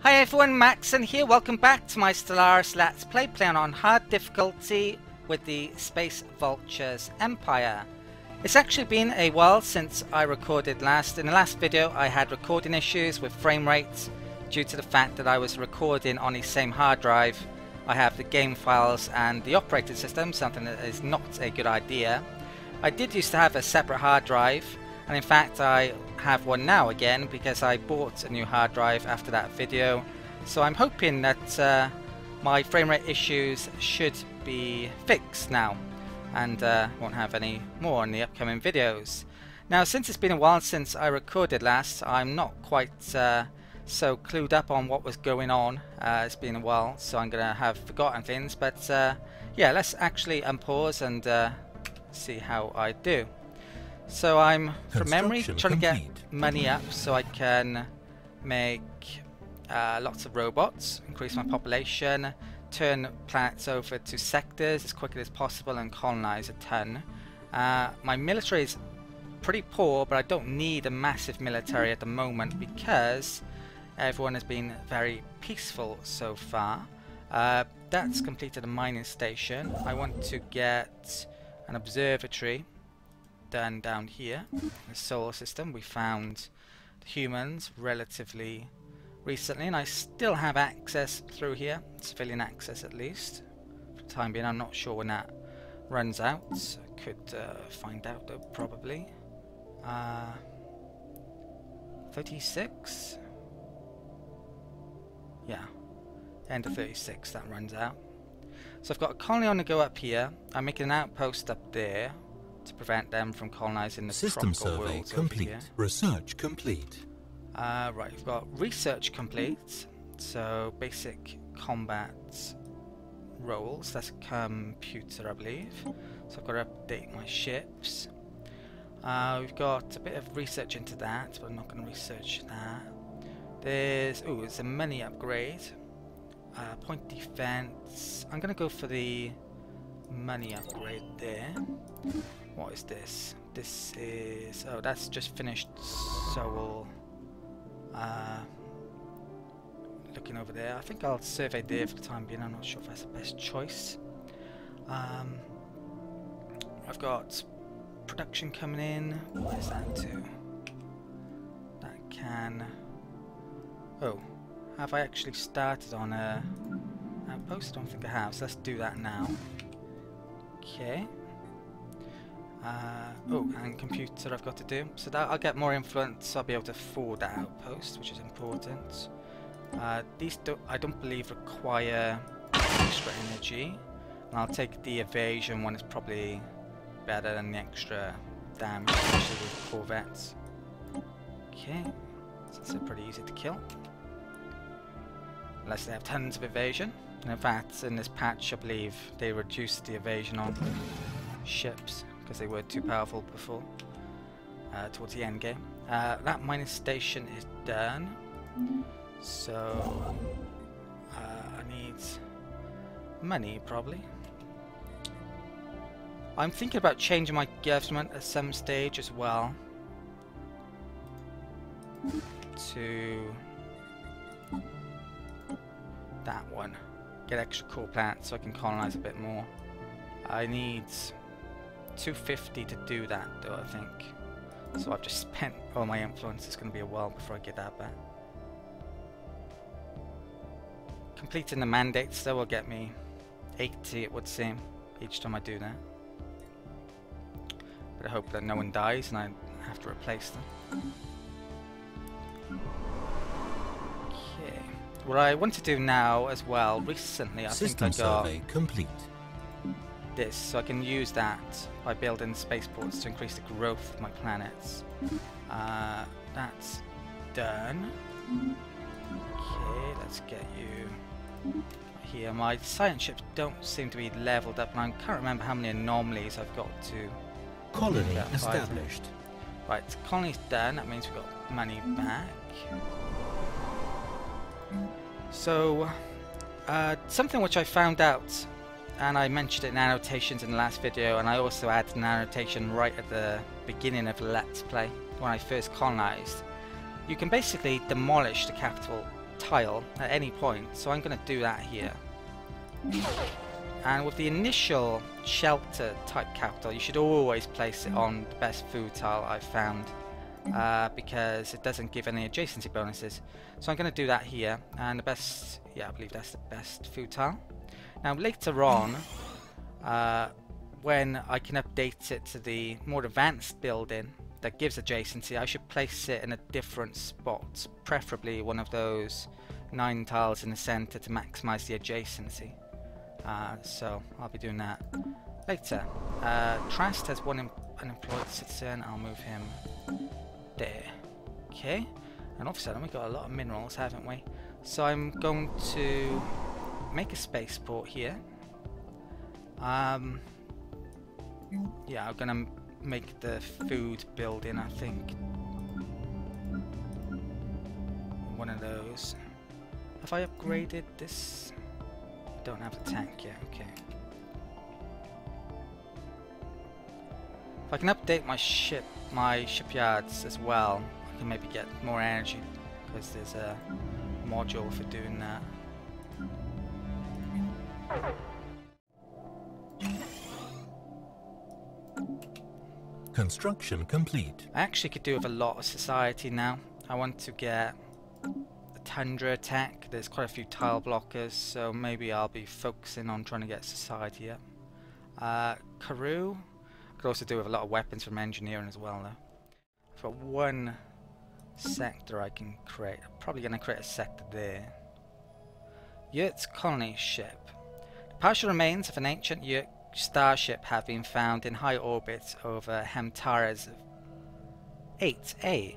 Hi everyone, Macsen here. Welcome back to my Stellaris Let's Play, playing on hard difficulty with the Space Vultures Empire. It's actually been a while since I recorded last. In the last video I had recording issues with frame rates due to the fact that I was recording on the same hard drive. I have the game files and the operating system, something that is not a good idea. I did used to have a separate hard drive, and in fact I have one now again because I bought a new hard drive after that video. So I'm hoping that my frame rate issues should be fixed now and won't have any more in the upcoming videos. Now, since it's been a while since I recorded last, I'm not quite so clued up on what was going on. It's been a while, so I'm gonna have forgotten things, but yeah, let's actually unpause and see how I do. So I'm, from memory, trying to get money up so I can make lots of robots, increase my population, turn planets over to sectors as quickly as possible and colonize a ton. My military is pretty poor, but I don't need a massive military at the moment because everyone has been very peaceful so far. That's completed a mining station. I want to get an observatory done down here in the solar system. We found the humans relatively recently, and I still have access through here, civilian access at least. For the time being, I'm not sure when that runs out. I could find out though, probably. 36? Yeah, end of 36 that runs out. So I've got a colony on the go up here. I'm making an outpost up there to prevent them from colonizing the system tropical survey worlds complete. over here. Research complete. Right, we've got research complete. So basic combat roles. That's computer, I believe. So I've got to update my ships. We've got a bit of research into that, but I'm not going to research that. There's it's a money upgrade. Point defense. I'm going to go for the money upgrade there. What is this? This is... oh, that's just finished Soul. Looking over there. I think I'll survey there for the time being. I'm not sure if that's the best choice. I've got production coming in. What is that do? That can... oh, have I actually started on a outpost? I don't think I have, so let's do that now. Okay. Oh, and computer I've got to do. So that I'll get more influence, so I'll be able to afford that outpost, which is important. These I don't believe require extra energy. And I'll take the evasion one, is probably better than the extra damage, especially with corvettes. Okay, so it's pretty easy to kill. Unless they have tons of evasion. And in fact, in this patch I believe they reduced the evasion on ships because they were too powerful before, towards the end game. That mining station is done, so I need money probably. I'm thinking about changing my government at some stage as well to that one. Get extra core plants so I can colonize a bit more. I need 250 to do that though, I think. So I've just spent all my influence. It's going to be a while before I get that back. Completing the mandates though will get me 80, it would seem, each time I do that. But I hope that no one dies and I have to replace them. Okay. What I want to do now as well, recently I think I got survey complete. this, so I can use that by building spaceports to increase the growth of my planets. That's done. Okay, let's get you here. My science ships don't seem to be leveled up, and I can't remember how many anomalies I've got to... Colony established. Right, colony's done. That means we've got money back. So, something which I found out, and I mentioned it in annotations in the last video, and I also added an annotation right at the beginning of the Let's Play when I first colonized. You can basically demolish the capital tile at any point, so I'm going to do that here. And with the initial shelter type capital, you should always place it on the best food tile I've found, because it doesn't give any adjacency bonuses. So I'm going to do that here, and the best, yeah, I believe that's the best food tile. Now later on, when I can update it to the more advanced building that gives adjacency, I should place it in a different spot, preferably one of those 9 tiles in the center to maximize the adjacency. So I'll be doing that later. Trust has one unemployed citizen. I'll move him there. Okay, and obviously we've got a lot of minerals, haven't we? So I'm going to make a spaceport here. Yeah, I'm gonna make the food building, I think. One of those. Have I upgraded this? Don't have the tank yet, okay. If I can update my shipyards as well, I can maybe get more energy, because there's a module for doing that. Construction complete. I actually could do with a lot of society now. I want to get a Tundra attack. There's quite a few tile blockers, so maybe I'll be focusing on trying to get society up. Karoo. Could also do with a lot of weapons from engineering as well, though. I've got one sector I can create. I'm probably going to create a sector there. Yurt's colony ship. The partial remains of an ancient Yurt starship have been found in high orbit over Hemtara's 8A.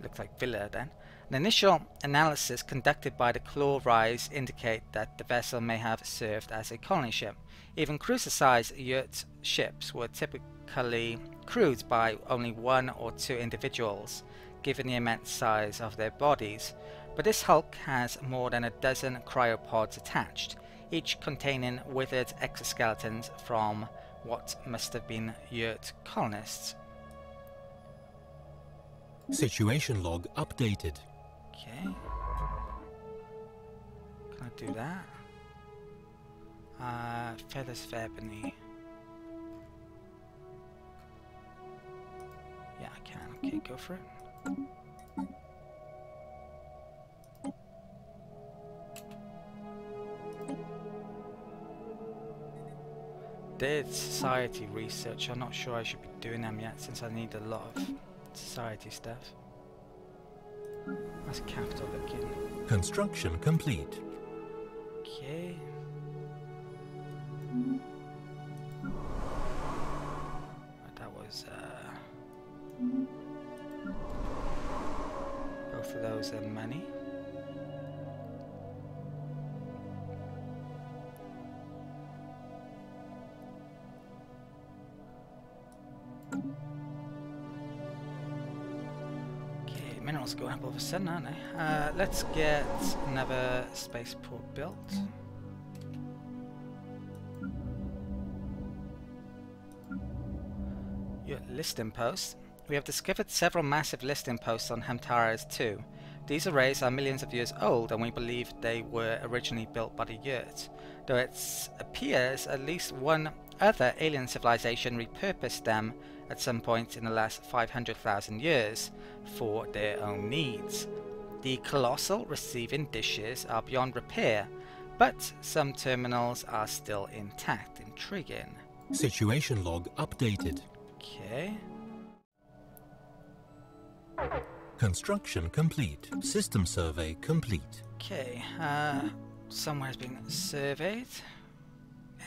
Looks like Villa then. An initial analysis conducted by the claw rise indicate that the vessel may have served as a colony ship. Even cruiser-sized Yurt ships were typically crewed by only 1 or 2 individuals, given the immense size of their bodies. But this hulk has more than a dozen cryopods attached, each containing withered exoskeletons from what must have been Yurt colonists. Situation log updated. Okay. Can I do that? Feathers Verbeny. Yeah, I can. Okay, go for it. Did society research. I'm not sure I should be doing them yet, since I need a lot of society stuff. That's capital looking. Construction complete. Okay. That was both of those are money. Minerals going up all of a sudden, aren't they? Let's get another spaceport built. Your listing posts. We have discovered several massive listing posts on Hemtara's too. These arrays are millions of years old, and we believe they were originally built by the Yurt, though it appears at least one other alien civilization repurposed them at some point in the last 500,000 years for their own needs. The colossal receiving dishes are beyond repair, but some terminals are still intact. Intriguing. Situation log updated. Okay. Construction complete. System survey complete. Okay, somewhere's been surveyed.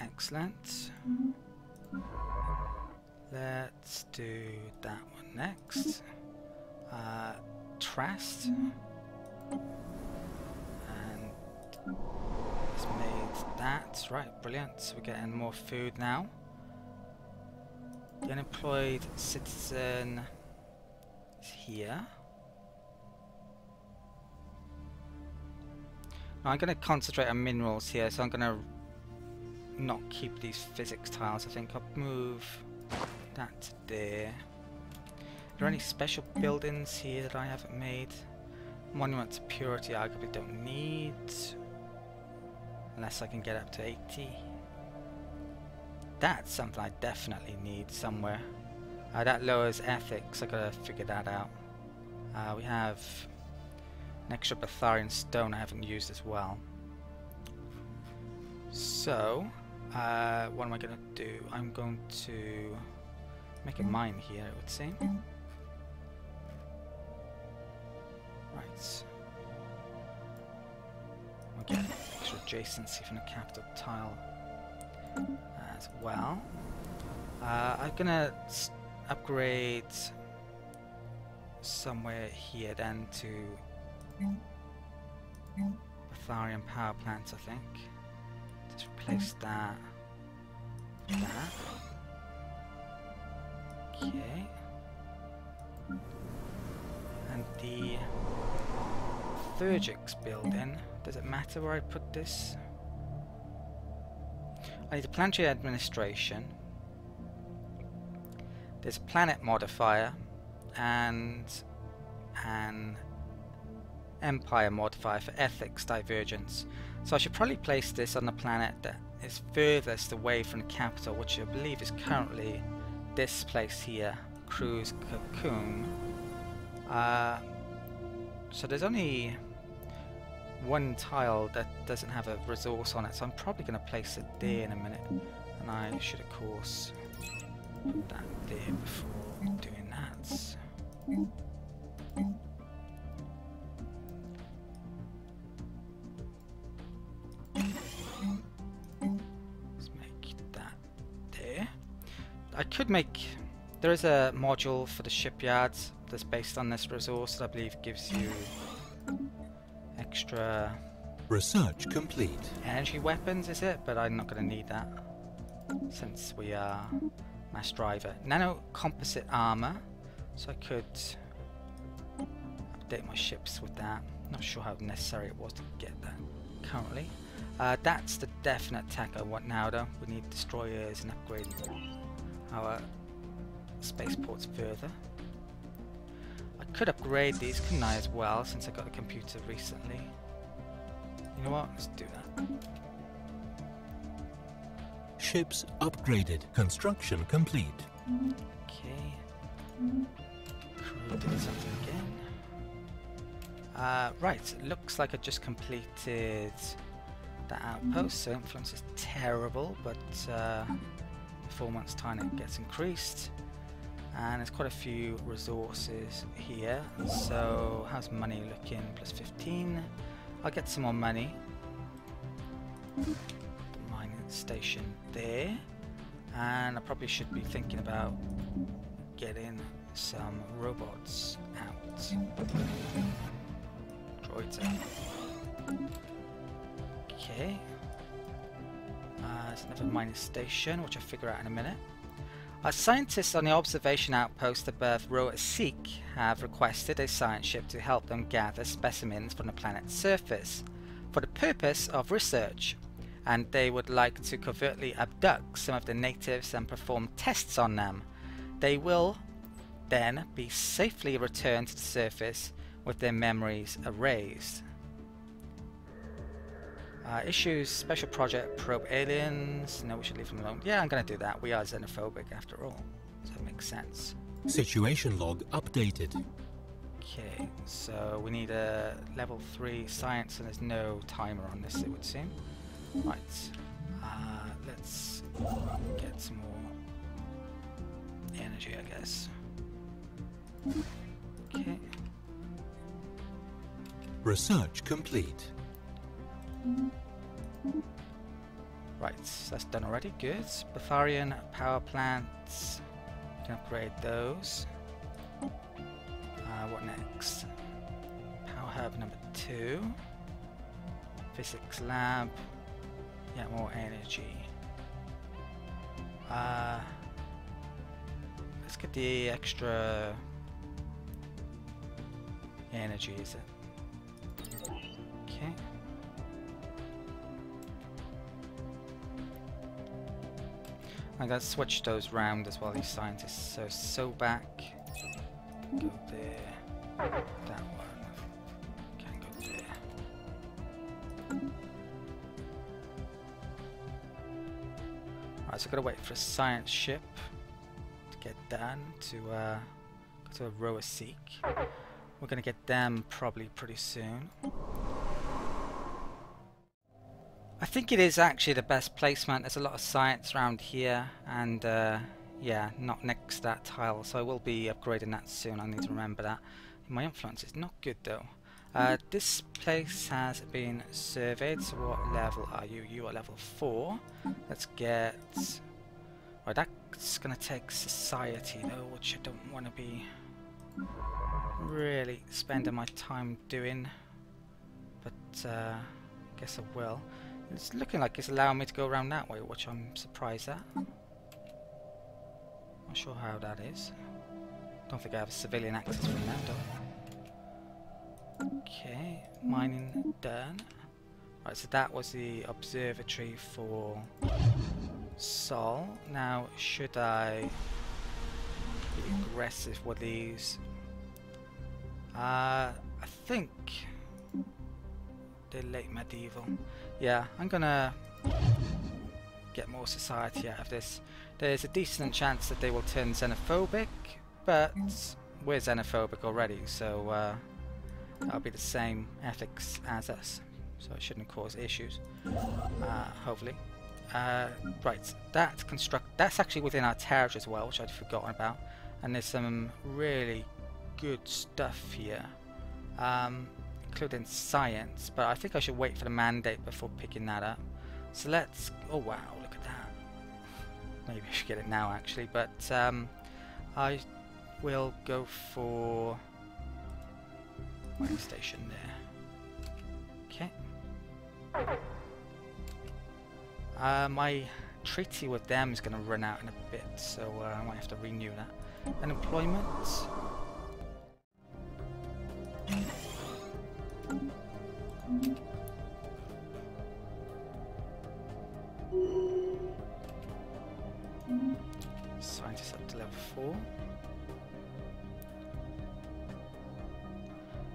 Excellent. Let's do that one next. Trust. And it's made that. Right, brilliant. So we're getting more food now. The unemployed citizen is here. Now I'm going to concentrate on minerals here, so I'm going to not keep these physics tiles. I think I'll move that to there. Are there any special buildings here that I haven't made? Monument to Purity I arguably don't need. Unless I can get up to 80. That's something I definitely need somewhere. That lowers ethics, I gotta figure that out. We have an extra Betharian stone I haven't used as well. So, what am I gonna do? I'm going to make a mine here, it would seem. Right. We'll get extra adjacency from the capital tile as well. I'm gonna upgrade somewhere here then to Betharian power plants, I think. Just replace that with that. Okay. And the Thurgix building, does it matter where I put this? I need a planetary administration. There's a planet modifier and an empire modifier for ethics divergence. So I should probably place this on the planet that is furthest away from the capital, which I believe is currently this place here, Cruise Cocoon. So there's only one tile that doesn't have a resource on it, so I'm probably going to place it there in a minute. And I should of course put that there before doing that. Let's make that there. I could make... There is a module for the shipyards that's based on this resource that I believe gives you extra... Research complete. Energy weapons, is it? But I'm not going to need that since we are mass driver. Nano composite armor, so I could update my ships with that. Not sure how necessary it was to get that currently. That's the definite tech I want now though. We need destroyers and upgrading our spaceports further. I could upgrade these, couldn't I, as well, since I got a computer recently. You know what? Let's do that. Ships upgraded. Construction complete. Okay. Crew did something again. Right, looks like I just completed the outpost, so influence is terrible, but 4 months time it gets increased. And there's quite a few resources here. So how's money looking? Plus 15. I'll get some more money. The mining station there. And I probably should be thinking about getting some robots out. Droids out. Okay. There's another mining station, which I'll figure out in a minute. Our scientists on the observation outpost above Roa Seek have requested a science ship to help them gather specimens from the planet's surface for the purpose of research, and they would like to covertly abduct some of the natives and perform tests on them. They will then be safely returned to the surface with their memories erased. Issues, special project, probe aliens. No, we should leave them alone. Yeah, I'm going to do that. We are xenophobic after all, so it makes sense. Situation log updated. Okay, so we need a level 3 science, and there's no timer on this, it would seem. Right, let's get some more energy, I guess. Okay. Research complete. Right, that's done already. Good. Betharian power plants. We can upgrade those. What next? Power hub number 2. Physics lab. Yeah, more energy. Let's get the extra energy, is it? Okay. I gotta switch those round as well, these scientists. So back, go there, that one, Right, so I've got to wait for a science ship to get done to go to a rower seek. We're going to get them probably pretty soon. I think it is actually the best placement. There's a lot of science around here, and yeah, not next to that tile, so I will be upgrading that soon. I need to remember that. My influence is not good though. This place has been surveyed, so what level are you? You are level 4. Let's get... Right, that's going to take society though, which I don't want to be really spending my time doing, but guess I will. It's looking like it's allowing me to go around that way, which I'm surprised at. Not sure how that is. Don't think I have a civilian access right now, do I? Okay, mining done. Right, so that was the observatory for Sol. Now, should I be aggressive with these? I think they're late medieval. Yeah, I'm gonna get more society out of this. There's a decent chance that they will turn xenophobic, but we're xenophobic already, so that'll be the same ethics as us, so it shouldn't cause issues, hopefully. Right, that's actually within our territory as well, which I'd forgotten about, and there's some really good stuff here, including science, but I think I should wait for the mandate before picking that up. So let's... oh wow, look at that. Maybe I should get it now actually, but I will go for mining station there. Okay. My treaty with them is going to run out in a bit, so I might have to renew that. Unemployment. Scientist up to level 4.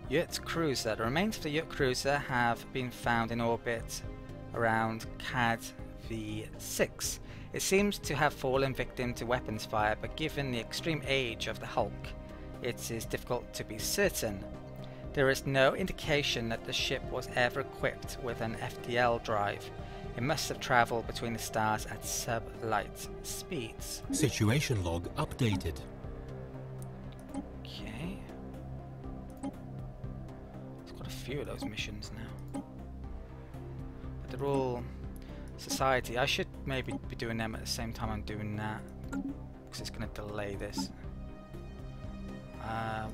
Yurt cruiser. The remains of the Yurt cruiser have been found in orbit around CAD V6. It seems to have fallen victim to weapons fire, but given the extreme age of the Hulk, it is difficult to be certain. There is no indication that the ship was ever equipped with an FTL drive. It must have travelled between the stars at sub-light speeds. Situation log updated. Okay. It's got a few of those missions now. But they're all society. I should maybe be doing them at the same time I'm doing that, because it's going to delay this.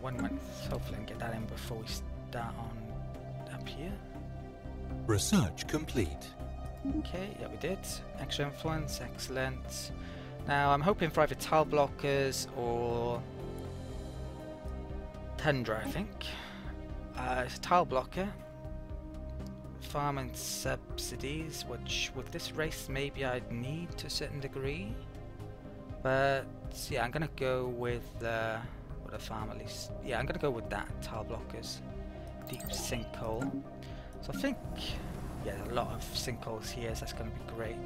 1 month. Hopefully I can get that in before we start on up here. Research complete. Okay, yeah we did. Extra influence, excellent. Now I'm hoping for either tile blockers or tundra, I think. It's a tile blocker. Farm and subsidies, which with this race maybe I'd need to a certain degree. But yeah, I'm gonna go with a farm at least. Yeah, I'm gonna go with that. Tile blockers. Deep sinkhole. So I think, yeah, a lot of sinkholes here, so that's gonna be great.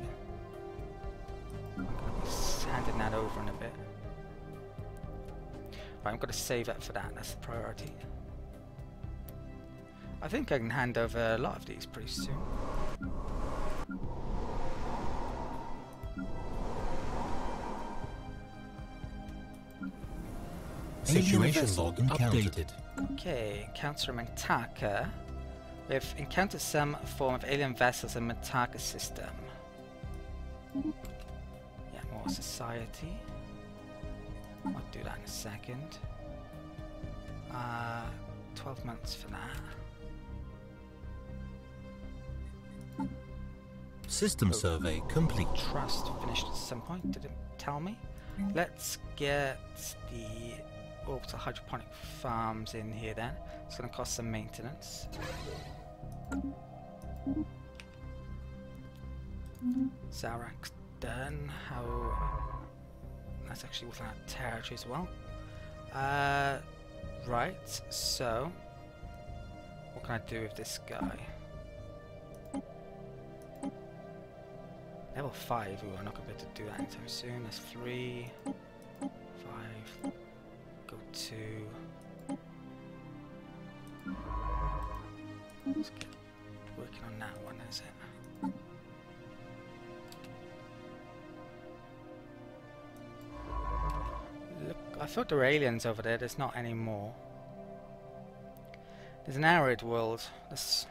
I'm gonna be handing that over in a bit. Right, I'm gonna save up for that. That's the priority. I think I can hand over a lot of these pretty soon. Situation log updated. Okay, encounter in Mitaka. We've encountered some form of alien vessels in Mitaka system. Yeah, more society. I'll do that in a second. 12 months for that. System survey complete. Trust finished at some point, did it tell me? Let's get the orbital hydroponic farms in here then. It's going to cost some maintenance. Zarak's done. How... That's actually within our territory as well. Right, so... What can I do with this guy? Level 5, ooh, I'm not going to be able to do that anytime soon. That's 3, 5, go 2. Let's get working on that one, is it? Look, I thought there were aliens over there, there's not any more. There's an arid world. That's,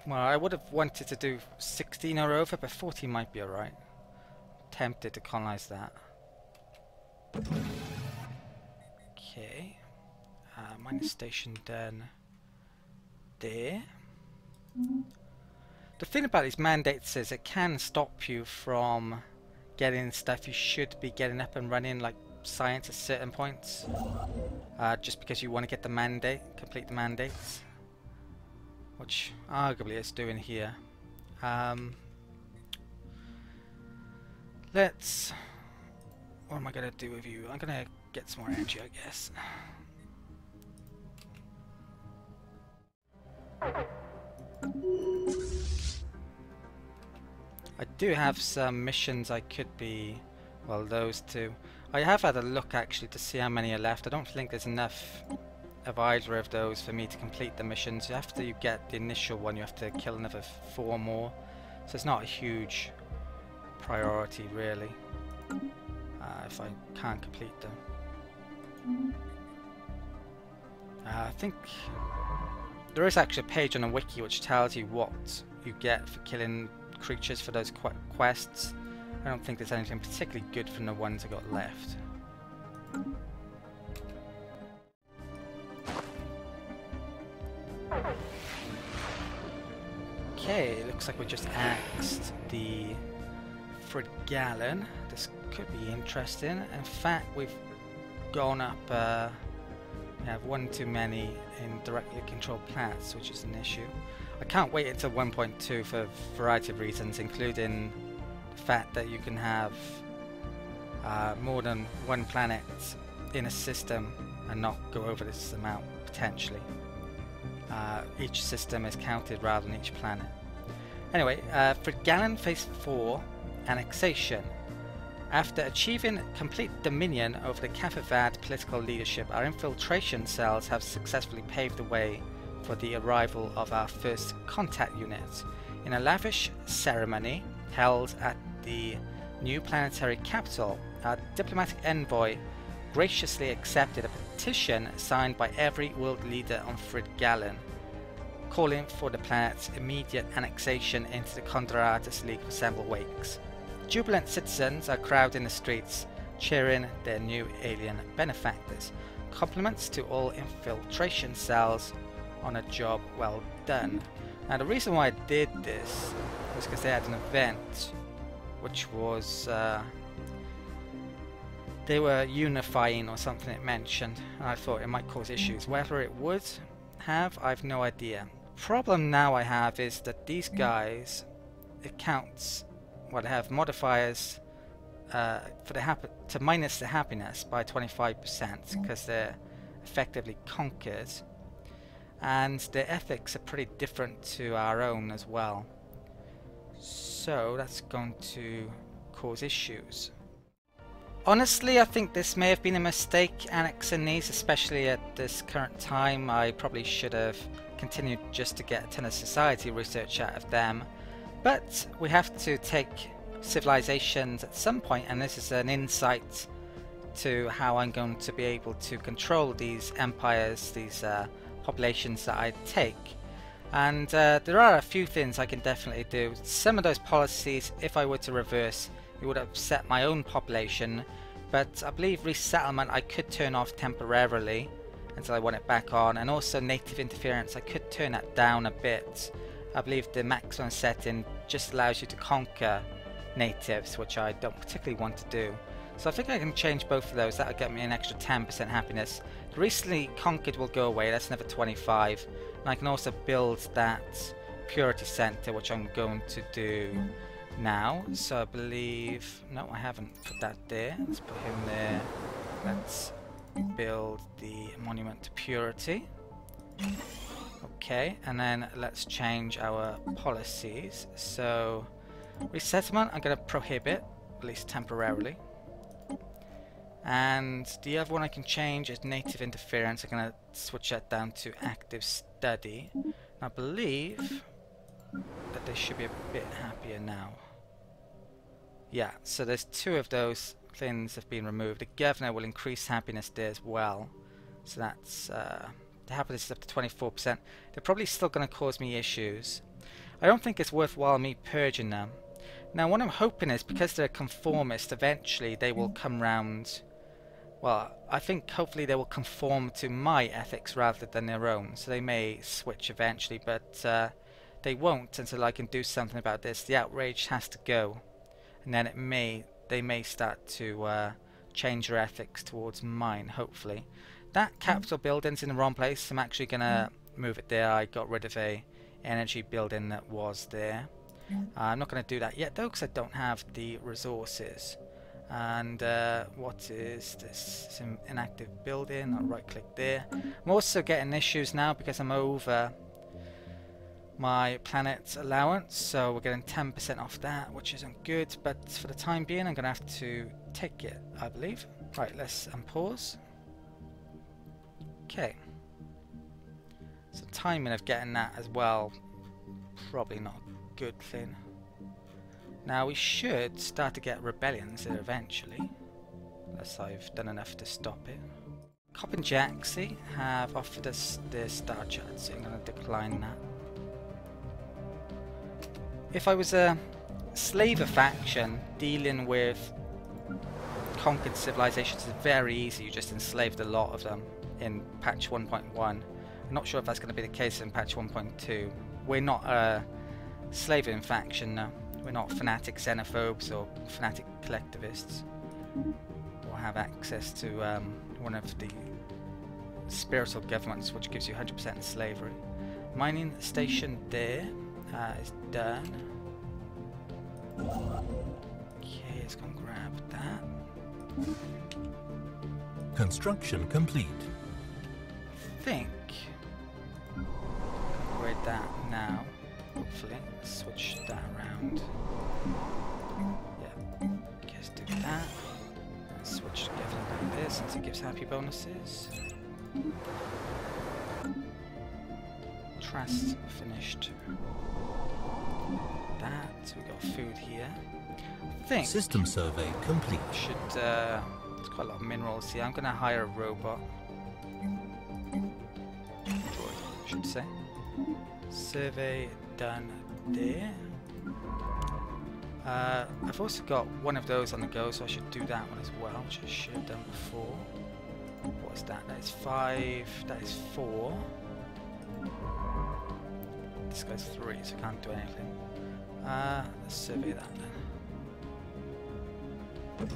well, I would have wanted to do 16 or over, but 14 might be alright. Tempted to colonize that. Okay. Minus station done there. The thing about these mandates is it can stop you from getting stuff you should be getting up and running, like science at certain points. Just because you want to get the mandate, complete the mandates. Which arguably it's doing here. Let's... what am I going to do with you? I'm going to get some more energy, I guess. I do have some missions I could be... well, those two. I have had a look actually to see how many are left. I don't think there's enough of either of those for me to complete the missions. After you get the initial one, you have to kill another 4 more. So it's not a huge priority really, if I can't complete them. I think there is actually a page on a wiki which tells you what you get for killing creatures for those quests. I don't think there's anything particularly good from the ones I got left. Okay, looks like we just axed the Frigallin. This could be interesting. In fact, we've gone up, we have one too many in directly controlled planets, which is an issue. I can't wait until 1.2 for a variety of reasons, including the fact that you can have more than one planet in a system and not go over this amount, potentially. Each system is counted rather than each planet. Anyway, Frigallin Phase 4, Annexation. After achieving complete dominion over the Cathavad political leadership, our infiltration cells have successfully paved the way for the arrival of our first contact unit. In a lavish ceremony held at the new planetary capital, our diplomatic envoy graciously accepted a petition signed by every world leader on Frigallin, calling for the planet's immediate annexation into the Condoratus League of Assemble Wakes. Jubilant citizens are crowding the streets, cheering their new alien benefactors. Compliments to all infiltration cells on a job well done. Now the reason why I did this was because they had an event which was they were unifying or something it mentioned, and I thought it might cause issues. Whether it would have, I've no idea. Problem now I have is that these guys, it counts, well, they have modifiers for the to minus the happiness by 25% because they're effectively conquered, and their ethics are pretty different to our own as well. So that's going to cause issues. Honestly, I think this may have been a mistake annexing these, especially at this current time. I probably should have continued just to get a ton of society research out of them. But we have to take civilizations at some point, and this is an insight to how I'm going to be able to control these empires, these populations that I take. And there are a few things I can definitely do. Some of those policies, if I were to reverse, it would upset my own population, but I believe resettlement I could turn off temporarily until I want it back on, and also native interference I could turn that down a bit. I believe the maximum setting just allows you to conquer natives, which I don't particularly want to do. So I think I can change both of those. That'll get me an extra 10% happiness. The recently conquered will go away, that's another 25. And I can also build that purity center, which I'm going to do now. So I believe, no, I haven't put that there. Let's put him there. Let's build the monument to purity. Okay, and then let's change our policies. So Resettlement, I'm going to prohibit, at least temporarily. And the other one I can change is native interference. I'm going to switch that down to active study. And I believe that they should be a bit happier now. Yeah, so there's 2 of those things have been removed. The governor will increase happiness there as well. So that's the happiness is up to 24%. They're probably still going to cause me issues. I don't think it's worthwhile me purging them. Now what I'm hoping is, because they're conformist, eventually they will come round. Well, I think hopefully they will conform to my ethics rather than their own. So they may switch eventually, but they won't until I can do something about this. The outrage has to go. And then they may start to change their ethics towards mine, hopefully. That capital building's in the wrong place. I'm actually going to move it there. I got rid of a energy building that was there. I'm not going to do that yet though, because I don't have the resources. And what is this? It's an inactive building. I'll right click there. I'm also getting issues now because I'm over my planet's allowance, so we're getting 10% off that, which isn't good, but for the time being I'm going to have to take it, I believe. Right, let's unpause. Okay. So timing of getting that as well, probably not a good thing. Now we should start to get rebellions there eventually, unless I've done enough to stop it. Cop and Jaxie have offered us their star chart, so I'm going to decline that. If I was a slaver faction dealing with conquered civilizations, it's very easy. You just enslaved a lot of them in patch 1.1. I'm not sure if that's going to be the case in patch 1.2. We're not a slaving faction, no. We're not Fanatic Xenophobes or Fanatic collectivists. We'll have access to one of the spiritual governments, which gives you 100% slavery. Mining station there is done. Okay, let's go and grab that. Construction complete. I think upgrade that now. Hopefully, switch that around. Yeah, let's do that. Switch to everything like this since it gives happy bonuses. Trust finished. That, so we got food here. I think System survey complete. Should there's quite a lot of minerals here. I'm gonna hire a robot. Droid, I should say. Survey done there. I've also got one of those on the go, so I should do that one as well, which I should have done before. What's that? That is 5, that is 4. This guy's 3, so I can't do anything. Let's survey that then.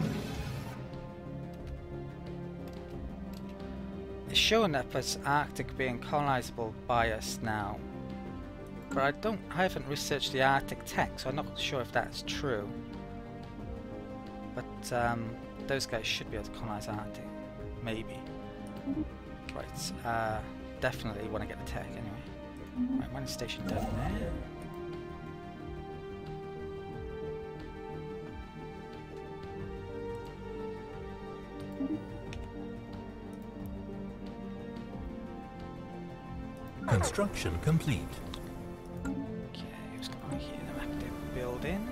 It's showing up as Arctic being colonizable by us now. But I haven't researched the Arctic tech, so I'm not sure if that's true. But those guys should be able to colonize Arctic. Maybe. Right, definitely want to get the tech anyway. Right, mining station down there. Construction complete. Okay, what's going on here? An active building.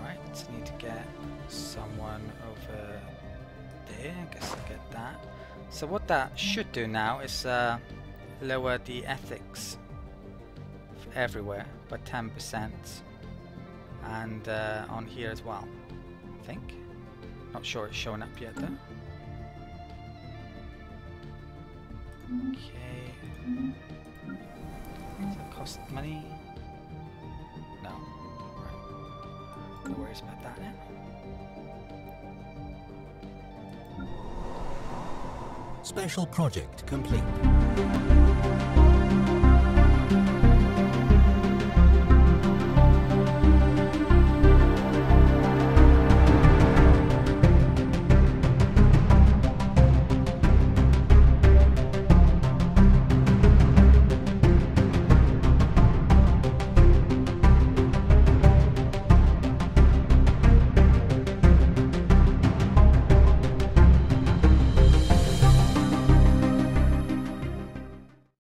Right, need to get someone over there. I guess I'll get that. So what that should do now is lower the ethics everywhere by 10%, and on here as well, I think. Not sure it's showing up yet though. Okay. Does that cost money? No. Right. No worries about that then. Special project complete.